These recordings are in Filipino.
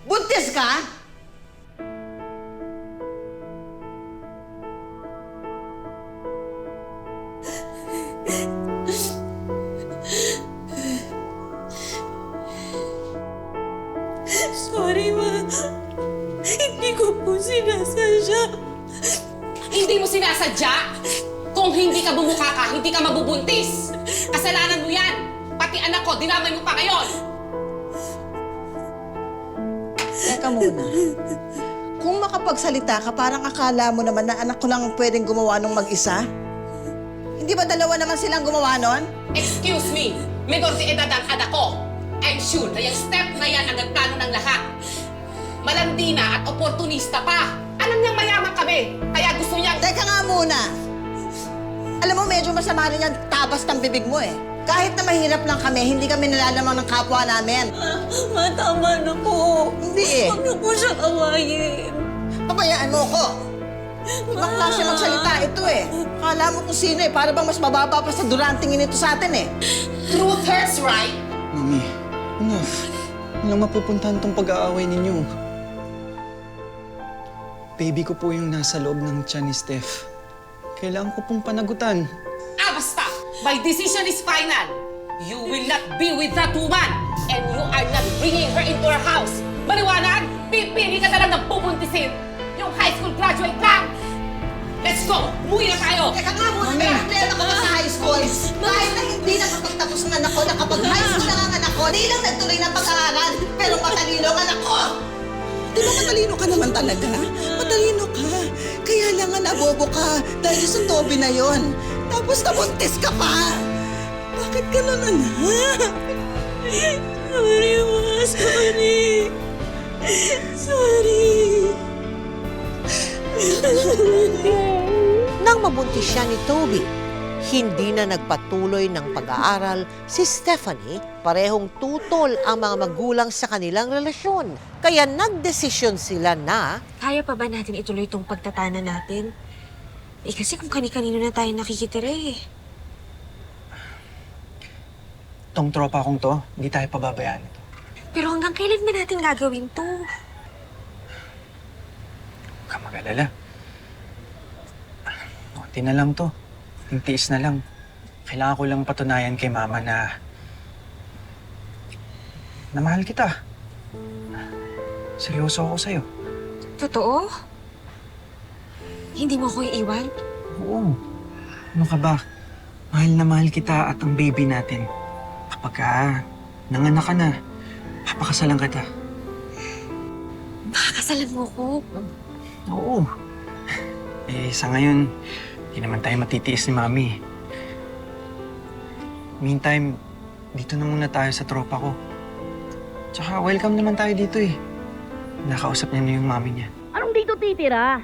Buntis ka? Sorry, Ma. Hindi ko po sinasadya. Hindi mo sinasadya? Kung hindi ka bumukha ka, hindi ka mabubuntis. Kasalanan mo yan. Pati anak ko, dinamay mo pa ngayon. Teka muna. Kung makapagsalita ka, parang akala mo naman na anak ko lang ang pwedeng gumawa nung mag-isa? Hindi ba dalawa naman silang gumawa nun? Excuse me, menor de edad ang anak ko. I'm sure na yung step na yan ang nagplano ng lahat. Malandi na at oportunista pa. Alam niyang mayaman kami, kaya gusto niyang... Teka nga muna. Alam mo, medyo masama rin yung tabas ng bibig mo eh. Kahit na mahirap lang kami, hindi kami nalalamang ng kapwa namin. Ma, tama na po. Hindi eh. Huwag niyo po siyang awayin. Pabayaan mo ko. Ibang klase magsalita ito eh. Akala mo kung sino eh. Para bang mas mababa pa sa durantingin ito sa atin eh. Truth hurts, right? Mami, enough. Walang mapupuntahan tong pag-aaway ninyo. Baby ko po yung nasa loob ng tiyan ni Steph. Kailangan ko pong panagutan. Basta! My decision is final. You will not be with that woman. And you are not bringing her into our house. Maliwanag? Pipili ka na lang ng pupунtisin. Yung high school graduate lang. Let's go! Umuwi na tayo! Teka nga muna, may problema ka ba sa high school? Kahit na hindi nakapagtapos ng anak ko, nakapag-high school na ang anak ko, di lang nagtuloy ng pag-aaral, pero matalino ang anak ko. Di ba matalino ka naman talaga? Matalino ka. Kaya lang nga nabobo ka dahil sa Toby na yon. Tapos nabuntis ka pa. Bakit ganun, anak? Sorry, Ma. Sorry. Sorry. Nang mabuntis siya ni Toby, hindi na nagpatuloy ng pag-aaral si Stephanie. Parehong tutol ang mga magulang sa kanilang relasyon. Kaya nagdesisyon sila na Kaya pa ba natin ituloy itong pagtatana natin? Eh kasi kung kani-kanino na tayo nakikitira eh. Tong tropa kong to, hindi tayo pababayaan ito. Pero hanggang kailan ba natin gagawin to? Huwag kang mag-alala. Konti na lang to. Yung tiis na lang. Kailangan ko lang patunayan kay Mama na mahal kita. Seryoso ako sa'yo. Totoo? Hindi mo ko iiwan? Oo. Ano ka ba? Mahal na mahal kita at ang baby natin. Kapag nanganak ka na, papakasalan kita. Makakasalan mo ko? Oo. Sa ngayon, hindi naman tayo matitiis ni Mami. Meantime, dito na muna tayo sa tropa ko. Tsaka welcome naman tayo dito eh. Nakausap niya na yung Mami niya. Anong dito titira?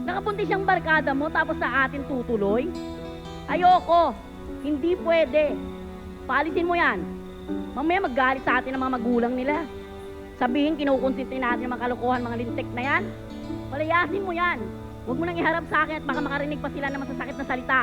Nakapunti siyang barkada mo tapos sa atin tutuloy? Ayoko! Hindi pwede. Paalisin mo yan. Mamaya maggalit sa atin ang mga magulang nila. Sabihin kinukonsinti natin ang mga kalokohan, mga lintik na yan. Palayasin mo yan. Huwag mo nang iharap sa akin at baka makarinig pa sila ng masasakit na salita.